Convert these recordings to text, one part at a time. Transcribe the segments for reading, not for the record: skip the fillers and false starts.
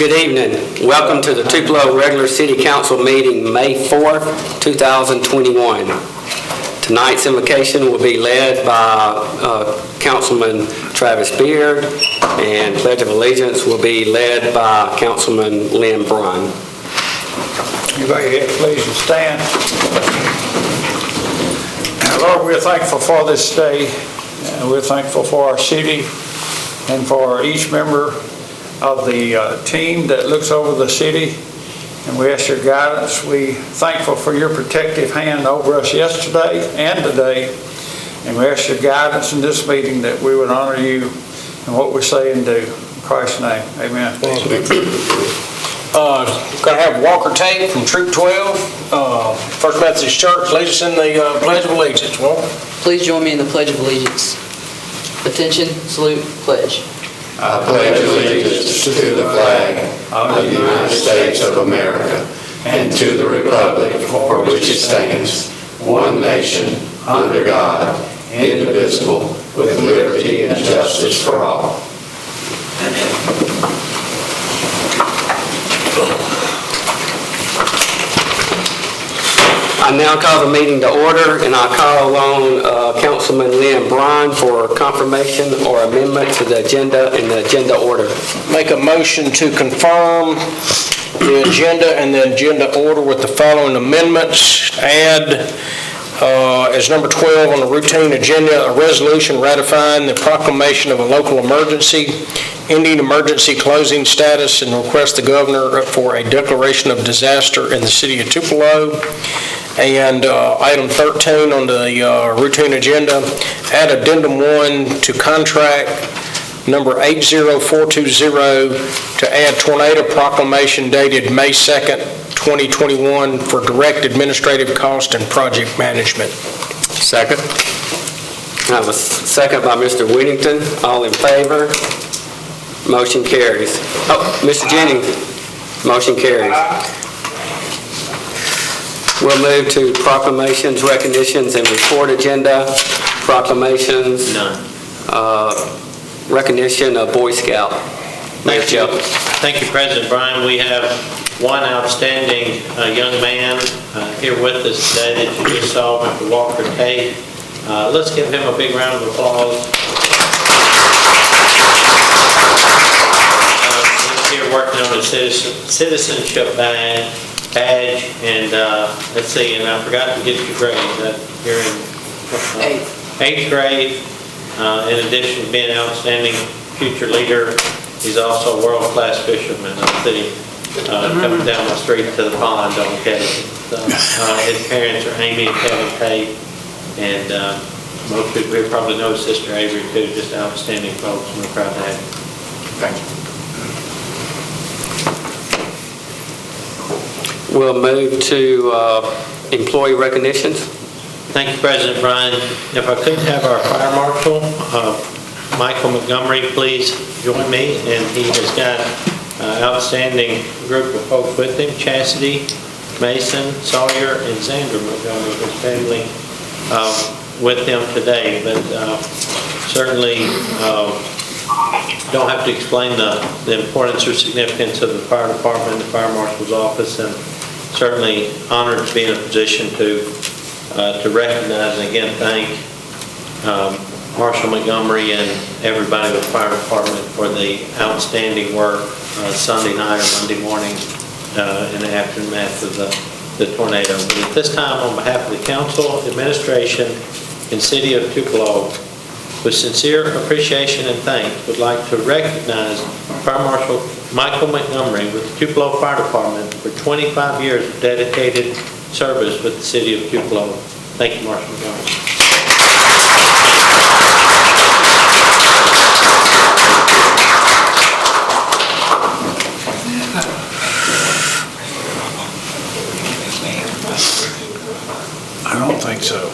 Good evening. Welcome to the Tupelo Regular City Council meeting, May 4th, 2021. Tonight's invocation will be led by Councilman Travis Beard, and Pledge of Allegiance will be led by Councilman Lynn Bryan. You bow your head, please, and stand. Lord, we're thankful for this day, and we're thankful for our city and for each member of the team that looks over the city, and we ask your guidance. We're thankful for your protective hand over us yesterday and today, and we ask your guidance in this meeting that we would honor you in what we say and do. In Christ's name, amen. Going to have Walker Tate from Troop 12, First Methodist Church, lead us in the Pledge of Allegiance. Walker. Please join me in the Pledge of Allegiance. Attention, salute, pledge. I pledge allegiance to the flag of the United States of America and to the republic for which it stands, one nation, under God, indivisible, with liberty and justice for all. I now call the meeting to order, and I call on Councilman Lynn Bryan for confirmation or amendment to the agenda and the agenda order. Make a motion to confirm the agenda and the agenda order with the following amendments. Add as number 12 on the routine agenda, a resolution ratifying the proclamation of a local emergency, ending emergency closing status, and request the governor for a declaration of disaster in the city of Tupelo. And item 13 on the routine agenda, add addendum 1 to contract number 80420 to add tornado proclamation dated May 2nd, 2021 for direct administrative cost and project management. Second. I have a second by Mr. Whittington. All in favor? Motion carries. Oh, Mr. Jennings. Motion carries. We'll move to proclamations, recognitions, and report agenda. Proclamations. None. Recognition of Boy Scout. Mayor Joe. Thank you, President Bryan. We have one outstanding young man here with us today that you just saw, Mr. Walker Tate. Let's give him a big round of applause. He's here working on a citizenship badge, and let's see, and I forgot to get your grade. You're in eighth grade. In addition to being an outstanding future leader, he's also a world-class fisherman. I see coming down the street to the pond on occasion. So, his parents are Amy and Kevin Tate, and most people here probably know his sister Avery too. Just outstanding folks, and we're proud to have you. Thank you. We'll move to employee recognitions. Thank you, President Bryan. If I could have our fire marshal, Michael Montgomery, please join me. And he has got an outstanding group of folks with him: Chastity, Mason, Sawyer, and Xander Montgomery, his family, with him today. But certainly don't have to explain the importance or significance of the fire department, the fire marshal's office, and certainly honored to be in a position to recognize and again thank Marshal Montgomery and everybody with the fire department for the outstanding work Sunday night or Monday morning in the aftermath of the tornado. But at this time, on behalf of the council, administration, and city of Tupelo, with sincere appreciation and thanks, would like to recognize Fire Marshal Michael Montgomery with the Tupelo Fire Department for 25 years of dedicated service with the city of Tupelo. Thank you, Marshal Montgomery. I don't think so.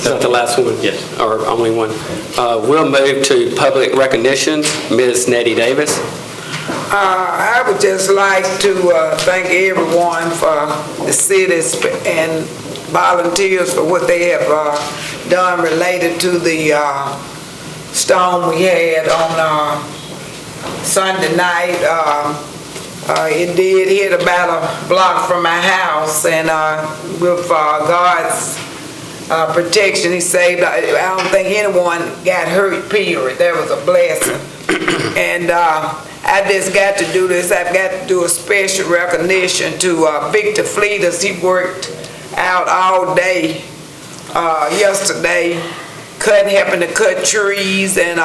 Is that the last one? Yes. Or only one? We'll move to public recognitions. Ms. Nettie Davis. I would just like to thank everyone for the cities and volunteers for what they have done related to the storm we had on Sunday night. It did hit about a block from my house, and with God's protection, he saved. I don't think anyone got hurt, period. That was a blessing. And I just got to do this. I've got to do a special recognition to Victor Fleeters. He worked out all day yesterday, helping to cut trees and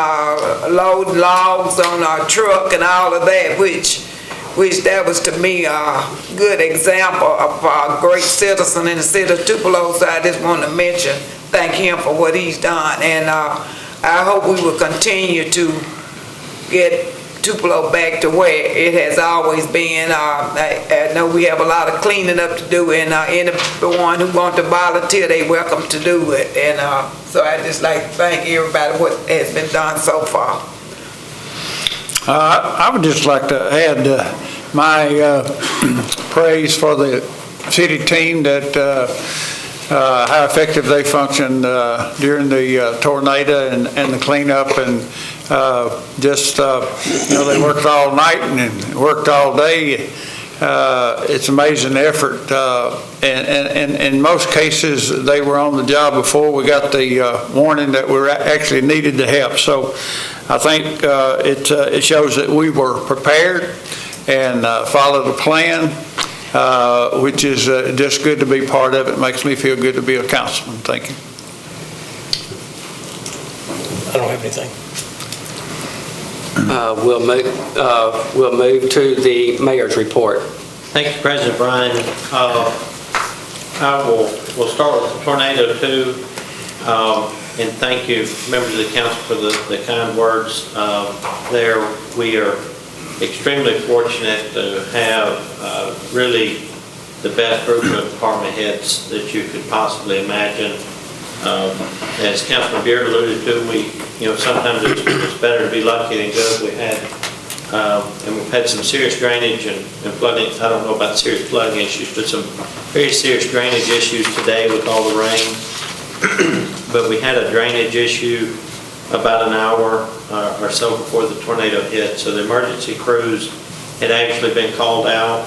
load logs on our truck and all of that, which that was to me a good example of a great citizen in the city of Tupelo. So I just want to thank him for what he's done, and I hope we will continue to get Tupelo back to where it has always been. I know we have a lot of cleaning up to do, and anyone who wants to volunteer, they welcome to do it. And so I just like to thank everybody what has been done so far. I would just like to add my praise for the city team that how effective they functioned during the tornado and the cleanup, and they worked all night and worked all day. It's amazing effort, and in most cases they were on the job before we got the warning that we actually needed the help. So I think it shows that we were prepared and followed the plan, which is just good to be part of it. Makes me feel good to be a councilman. Thank you. I don't have anything. We'll move to the mayor's report. Thank you, President Bryan. We'll start with the tornado too, and thank you, members of the council, for the kind words there. We are extremely fortunate to have really the best group of department heads that you could possibly imagine. As Councilman Beard alluded to, sometimes it's better to be lucky than good. And we've had some serious drainage and flooding. I don't know about serious flooding issues, but some very serious drainage issues today with all the rain. But we had a drainage issue about an hour or so before the tornado hit. So the emergency crews had actually been called out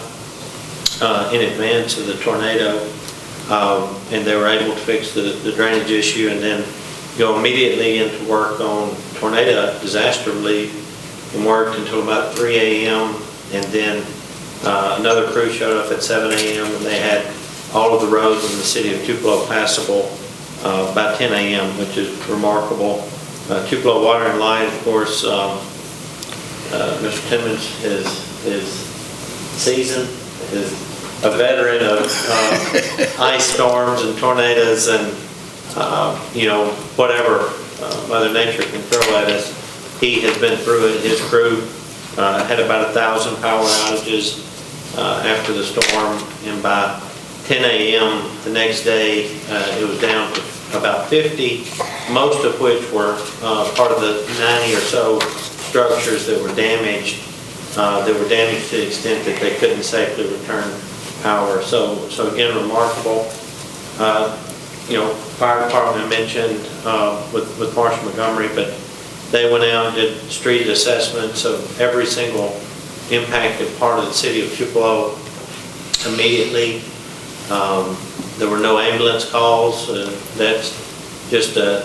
in advance of the tornado, and they were able to fix the drainage issue and then go immediately into work on tornado disaster relief, and worked until about 3 a.m. and then another crew showed up at 7 a.m. and they had all of the roads in the city of Tupelo passable by 10 a.m., which is remarkable. Tupelo Water and Light, of course, Mr. Timmons is seasoned, is a veteran of ice storms and tornadoes and whatever Mother Nature can throw at us. He has been through it. His crew had about 1,000 power outages after the storm, and by 10 a.m. the next day it was down to about 50, most of which were part of the 90 or so structures that were damaged. To the extent that they couldn't safely return power. So again, remarkable. Fire department I mentioned with Marshall Montgomery, but they went out and did street assessments of every single impacted part of the city of Tupelo immediately. There were no ambulance calls. That's just a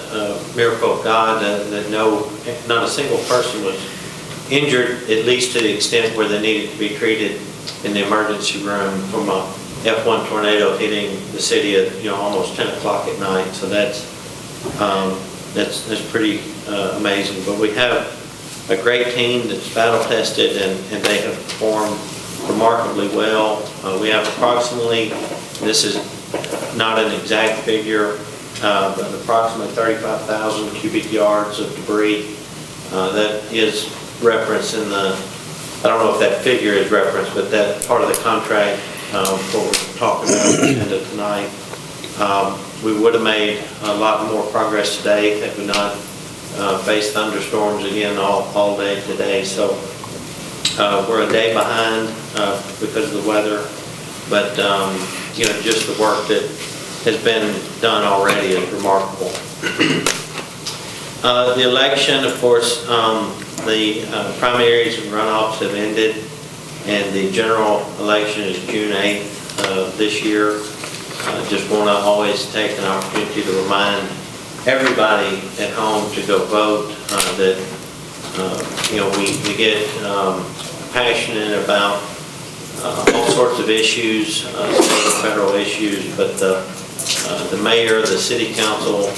miracle of God that not a single person was injured, at least to the extent where they needed to be treated in the emergency room from a F1 tornado hitting the city at almost 10 o'clock at night. So that's pretty amazing. But we have a great team that's battle tested, and they have performed remarkably well. We have approximately, this is not an exact figure, but approximately 35,000 cubic yards of debris. That is referenced in the, I don't know if that figure is referenced, but that part of the contract, what we're talking about at the end of tonight. We would have made a lot more progress today had we not faced thunderstorms again all day today. So We're a day behind because of the weather, but, just the work that has been done already is remarkable. The election, of course, the primaries and runoffs have ended, and the general election is June 8th this year. Just want to always take an opportunity to remind everybody at home to go vote, that, we get passionate about all sorts of issues, state and federal issues, but the mayor, the city council,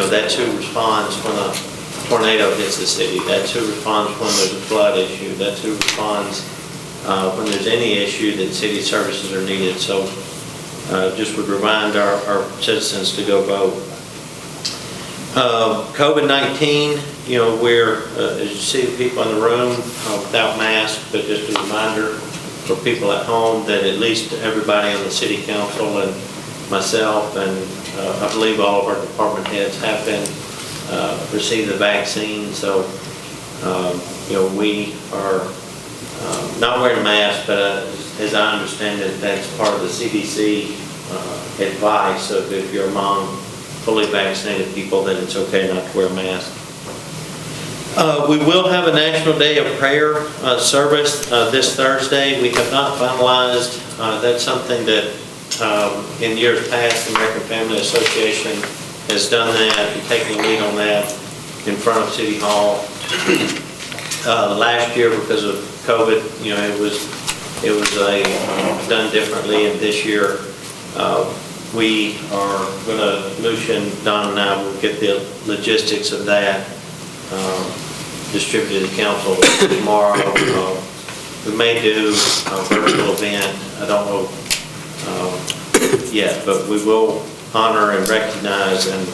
that's who responds when a tornado hits the city. That's who responds when there's a flood issue. That's who responds when there's any issue that city services are needed. So just would remind our citizens to go vote. COVID-19, we're, as you see the people in the room without masks, but just a reminder for people at home that at least everybody on the city council and myself and I believe all of our department heads have been received the vaccine. So, we are not wearing masks, but as I understand it, that's part of the CDC advice. So if you're among fully vaccinated people, then it's okay not to wear a mask. We will have a National Day of Prayer service this Thursday. We have not finalized. That's something that in years past, the American Family Association has done that and taken the lead on that in front of City Hall. Last year, because of COVID, it was done differently, and this year we are going to, Lucian, Don, and I will get the logistics of that distributed to council tomorrow. We may do a virtual event. I don't know yet, but we will honor and recognize and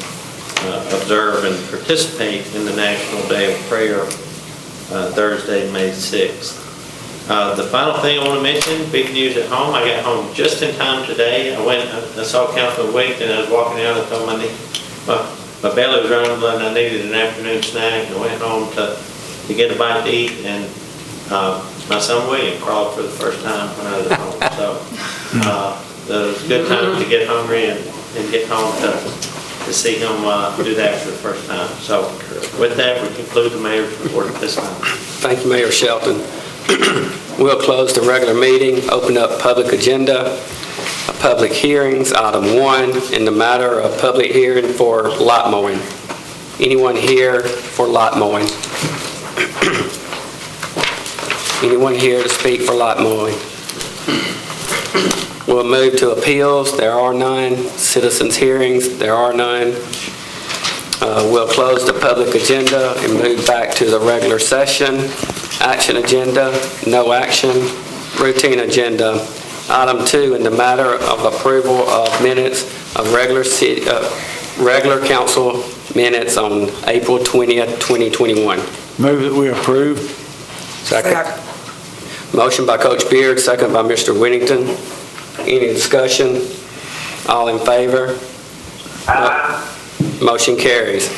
observe and participate in the National Day of Prayer Thursday, May 6th. The final thing I want to mention, big news at home. I got home just in time today. I saw Councilman Wick, and I was walking out and told my belly was rumbling. I needed an afternoon snack, and I went home to get a bite to eat, and my son William crawled for the first time when I was at home. So it was a good time to get hungry and get home to see him do that for the first time. So with that, we conclude the mayor's report at this time. Thank you, Mayor Shelton. We'll close the regular meeting, open up public agenda, public hearings. Item 1, in the matter of public hearing for lot mowing. Anyone here for lot mowing? Anyone here to speak for lot mowing? We'll move to appeals. There are none. Citizens hearings. There are none. We'll close the public agenda and move back to the regular session. Action agenda, no action. Routine agenda. Item 2, in the matter of approval of minutes of regular council minutes on April 20th, 2021. Move that we approve. Second. Motion by Coach Beard, second by Mr. Whittington. Any discussion? All in favor? Motion carries.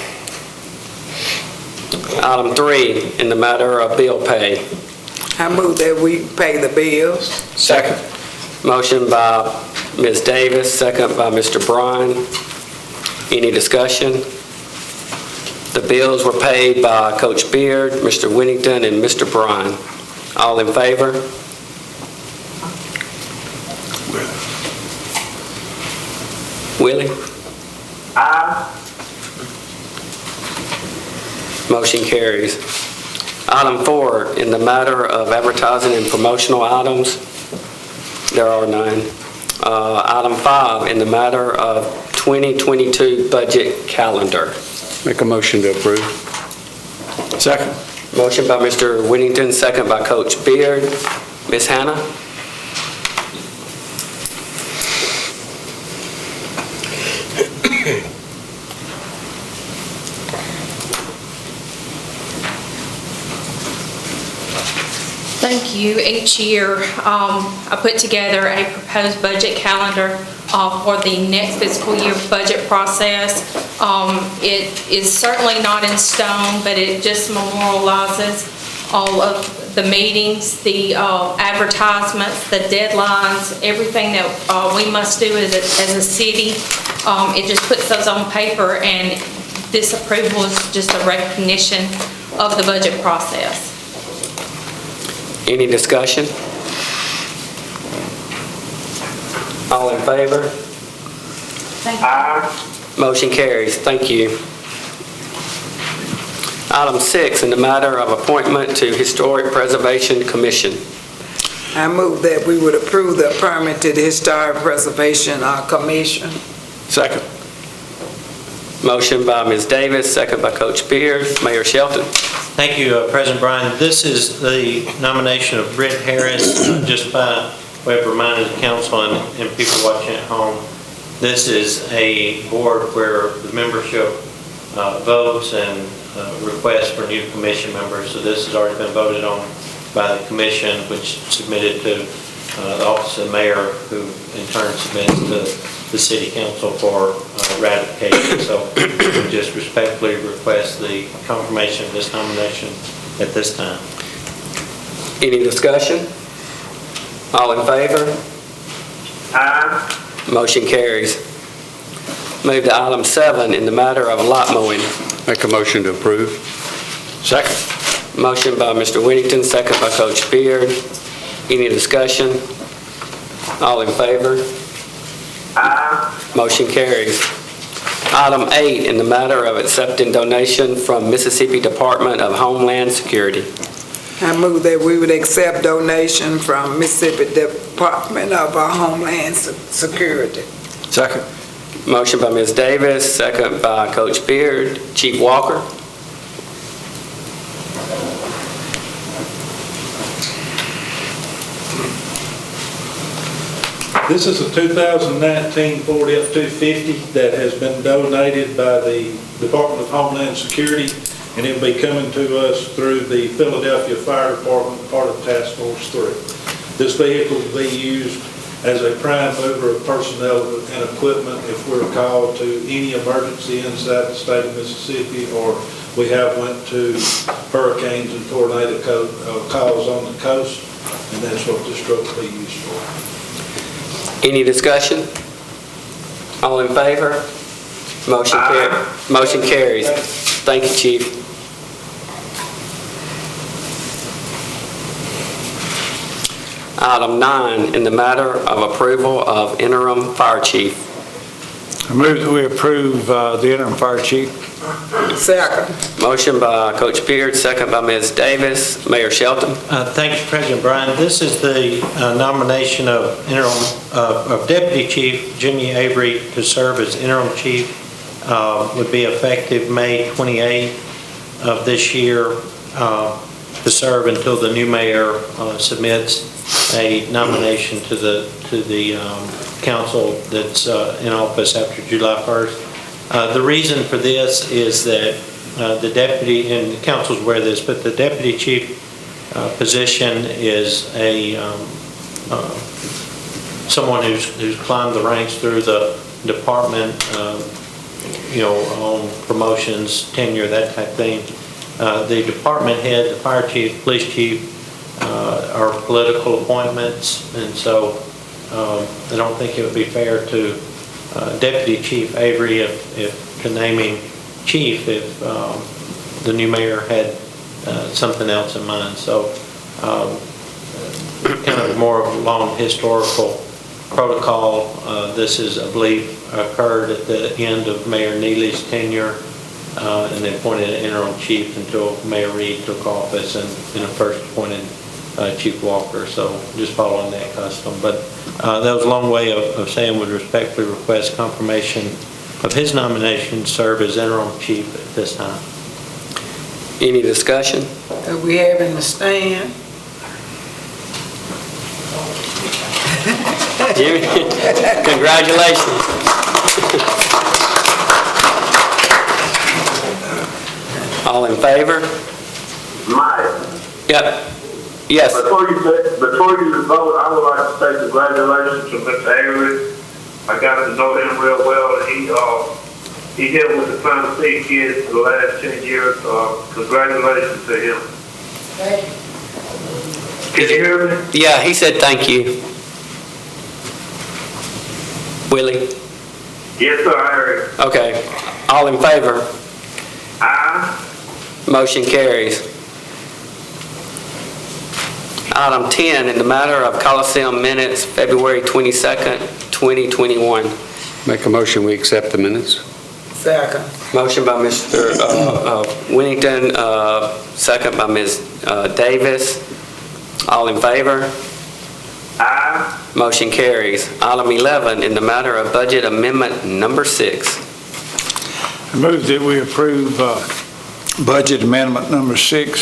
Item 3, in the matter of bill pay. I move that we pay the bills. Second. Motion by Ms. Davis, second by Mr. Bryan. Any discussion? The bills were paid by Coach Beard, Mr. Whittington, and Mr. Bryan. All in favor? Willie? Aye. Motion carries. Item 4, in the matter of advertising and promotional items, there are none. Item 5, in the matter of 2022 budget calendar. Make a motion to approve. Second. Motion by Mr. Whittington, second by Coach Beard. Ms. Hannah? Thank you. Each year, I put together a proposed budget calendar for the next fiscal year budget process. It is certainly not in stone, but it just memorializes all of the meetings, the advertisements, the deadlines, everything that we must do as a city. It just puts those on paper, and this approval is just a recognition of the budget process. Any discussion? All in favor? Thank you. Motion carries. Thank you. Item 6, in the matter of appointment to Historic Preservation Commission. I move that we would approve the appointment to the Historic Preservation Commission. Second. Motion by Ms. Davis, second by Coach Beard. Mayor Shelton. Thank you, President Bryan. This is the nomination of Britt Harris. Just by way of reminding the council and people watching at home, this is a board where the membership votes and requests for new commission members. So this has already been voted on by the commission, which submitted to the office of the mayor, who in turn submits to the city council for ratification. So we just respectfully request the confirmation of this nomination at this time. Any discussion? All in favor? Aye. Motion carries. Move to item 7, in the matter of lot mowing. Make a motion to approve. Second. Motion by Mr. Whittington, second by Coach Beard. Any discussion? All in favor? Aye. Motion carries. Item 8, in the matter of accepting donation from Mississippi Department of Homeland Security. I move that we would accept donation from Mississippi Department of Homeland Security. Second. Motion by Ms. Davis, second by Coach Beard. Chief Walker. This is a 2019 Ford F-250 that has been donated by the Department of Homeland Security, and it will be coming to us through the Philadelphia Fire Department, part of Task Force 3. This vehicle will be used as a prime mover of personnel and equipment if we're called to any emergency inside the state of Mississippi, or we have went to hurricanes and tornado calls on the coast, and that's what this truck will be used for. Any discussion? All in favor? Motion carries. Thank you, Chief. Item 9, in the matter of approval of interim fire chief. I move that we approve the interim fire chief. Second. Motion by Coach Beard, second by Ms. Davis. Mayor Shelton. Thank you, President Bryan. This is the nomination of of Deputy Chief Jimmy Avery to serve as interim chief. Would be effective May 28th of this year, to serve until the new mayor submits a nomination to the council that's in office after July 1st. The reason for this is that the deputy, and the council's aware of this, but the deputy chief position is someone who's climbed the ranks through the department, on promotions, tenure, that type of thing. The department head, the fire chief, police chief, are political appointments, and so I don't think it would be fair to Deputy Chief Avery to name him chief if the new mayor had something else in mind. So kind of more of a long historical protocol. This is, I believe, occurred at the end of Mayor Neely's tenure, and they appointed an interim chief until Mayor Reed took office, and first appointed Chief Walker. So just following that custom. But that was a long way of saying would respectfully request confirmation of his nomination to serve as interim chief at this time. Any discussion? We have in the stand. Jimmy, congratulations. All in favor? Mike. Yep. Yes. Before you vote, I would like to say congratulations to Mr. Avery. I got to know him real well, and he helped with the Tennessee kids for the last 10 years. Congratulations to him. Can you hear me? Yeah, he said thank you. Willie? Yes, sir, I heard. Okay. All in favor? Aye. Motion carries. Item 10, in the matter of Coliseum minutes, February 22nd, 2021. Make a motion, we accept the minutes. Second. Motion by Mr. Winnington, second by Ms. Davis. All in favor? Aye. Motion carries. Item 11, in the matter of budget amendment number 6. I move that we approve budget amendment number 6.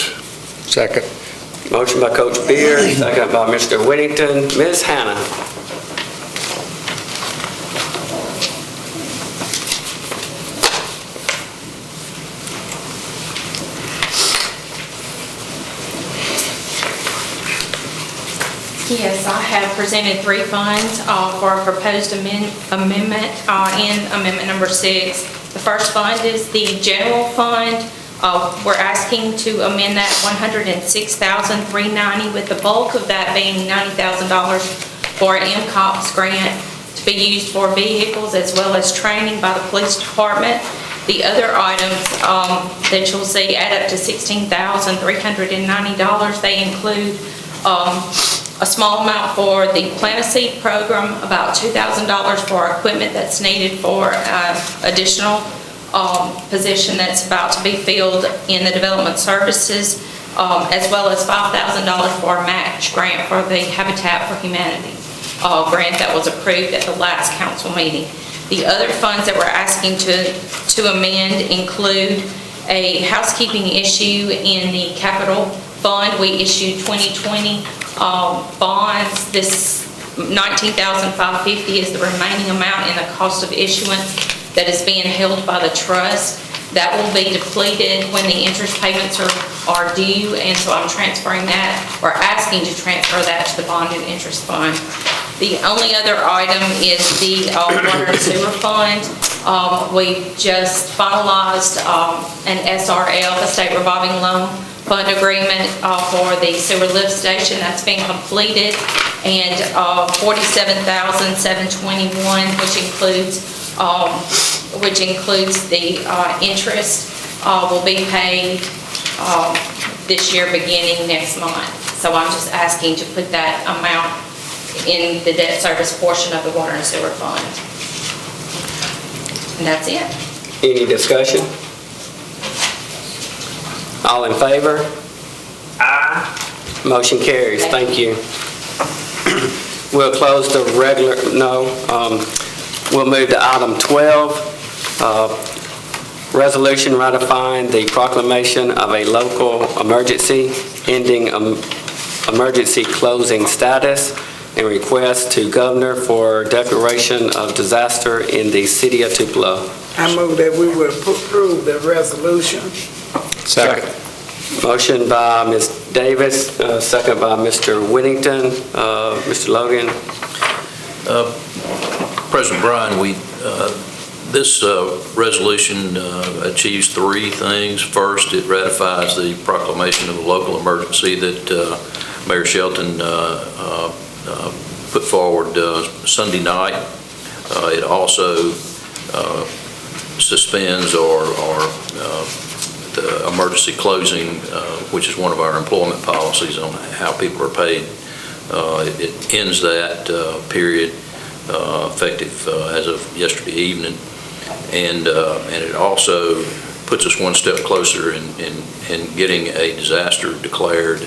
Second. Motion by Coach Beard, second by Mr. Whittington. Ms. Hannah. Yes, I have presented 3 funds for a proposed amendment in amendment number 6. The first fund is the general fund. We're asking to amend that $106,390, with the bulk of that being $90,000 for an MCOPS grant to be used for vehicles as well as training by the police department. The other items that you'll see add up to $16,390. They include a small amount for the Plant-A-Seed program, about $2,000 for equipment that's needed for additional position that's about to be filled in the development services, as well as $5,000 for a match grant for the Habitat for Humanity grant that was approved at the last council meeting. The other funds that we're asking to amend include a housekeeping issue in the capital fund. We issued 2020 bonds. This $19,550 is the remaining amount in the cost of issuance that is being held by the trust. That will be depleted when the interest payments are due, and so I'm transferring that, or asking to transfer that to the bond and interest fund. The only other item is the water and sewer fund. We just finalized an SRL, the state revolving loan fund agreement for the sewer lift station. That's been completed, and $47,721, which includes the interest, will be paid this year beginning next month. So I'm just asking to put that amount in the debt service portion of the water and sewer fund. And that's it. Any discussion? All in favor? Aye. Motion carries. Thank you. We'll close the regular, we'll move to item 12. Resolution ratifying the proclamation of a local emergency, ending emergency closing status, and request to governor for declaration of disaster in the city of Tupelo. I move that we would approve the resolution. Second. Motion by Ms. Davis, second by Mr. Whittington. Mr. Logan. President Bryan, this resolution achieves 3 things. First, it ratifies the proclamation of a local emergency that Mayor Shelton put forward Sunday night. It also suspends or the emergency closing, which is one of our employment policies on how people are paid. It ends that period effective as of yesterday evening, and it also puts us one step closer in getting a disaster declared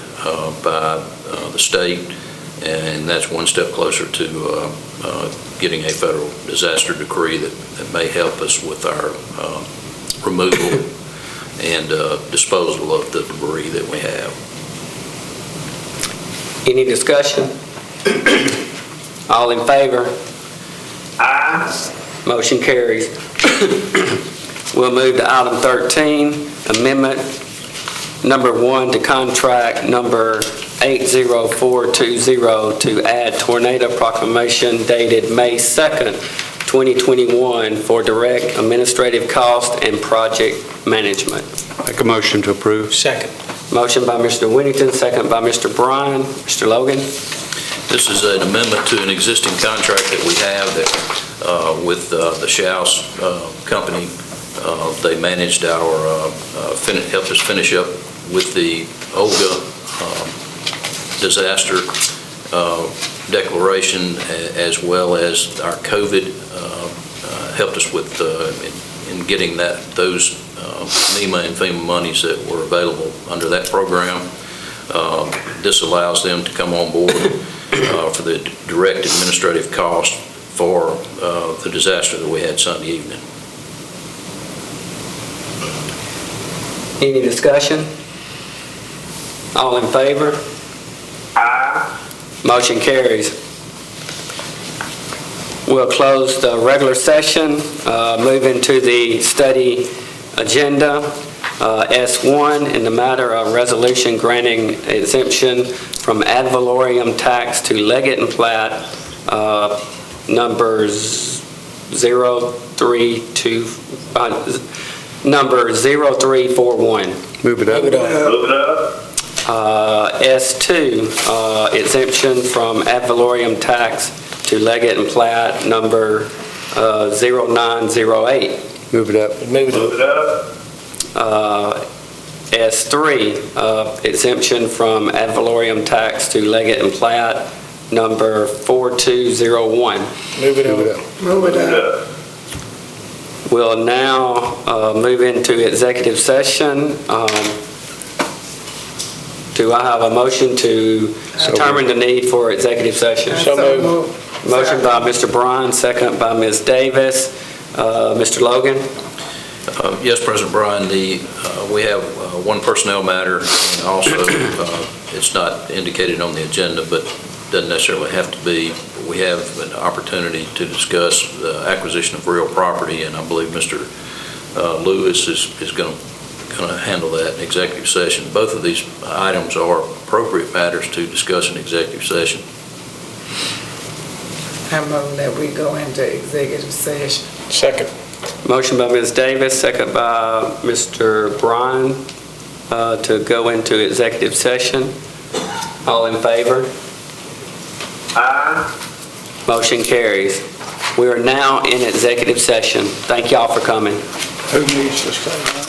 by the state, and that's one step closer to getting a federal disaster decree that may help us with our removal and disposal of the debris that we have. Any discussion? All in favor? Aye. Motion carries. We'll move to item 13, amendment number 1 to contract number 80420 to add tornado proclamation dated May 2nd, 2021 for direct administrative cost and project management. Make a motion to approve. Second. Motion by Mr. Winnington, second by Mr. Bryan. Mr. Logan? This is an amendment to an existing contract that we have that, with the Schaus Company. They managed our, helped us finish up with the Olga disaster declaration, as well as our COVID, helped us with in getting those NEMA and FEMA monies that were available under that program. This allows them to come on board for the direct administrative cost for the disaster that we had Sunday evening. Any discussion? All in favor? Aye. Motion carries. We'll close the regular session, move into the study agenda. S1, in the matter of resolution granting exemption from ad valorem tax to Leggett and Platt, number 0341. Move it up. Move it up. S2, exemption from ad valorem tax to Leggett and Platt, number 0908. Move it up. Move it up. S3, exemption from ad valorem tax to Leggett and Platt, number 4201. Move it up. Move it up. We'll now move into executive session. Do I have a motion to determine the need for executive session? So moved. Motion by Mr. Bryan, second by Ms. Davis. Mr. Logan? Yes, President Bryan, we have one personnel matter, and also it's not indicated on the agenda, but doesn't necessarily have to be. We have an opportunity to discuss the acquisition of real property, and I believe Mr. Lewis is going to handle that in executive session. Both of these items are appropriate matters to discuss in executive session. I move that we go into executive session. Second. Motion by Ms. Davis, second by Mr. Bryan, to go into executive session. All in favor? Aye. Motion carries. We are now in executive session. Thank y'all for coming. Who needs to stay?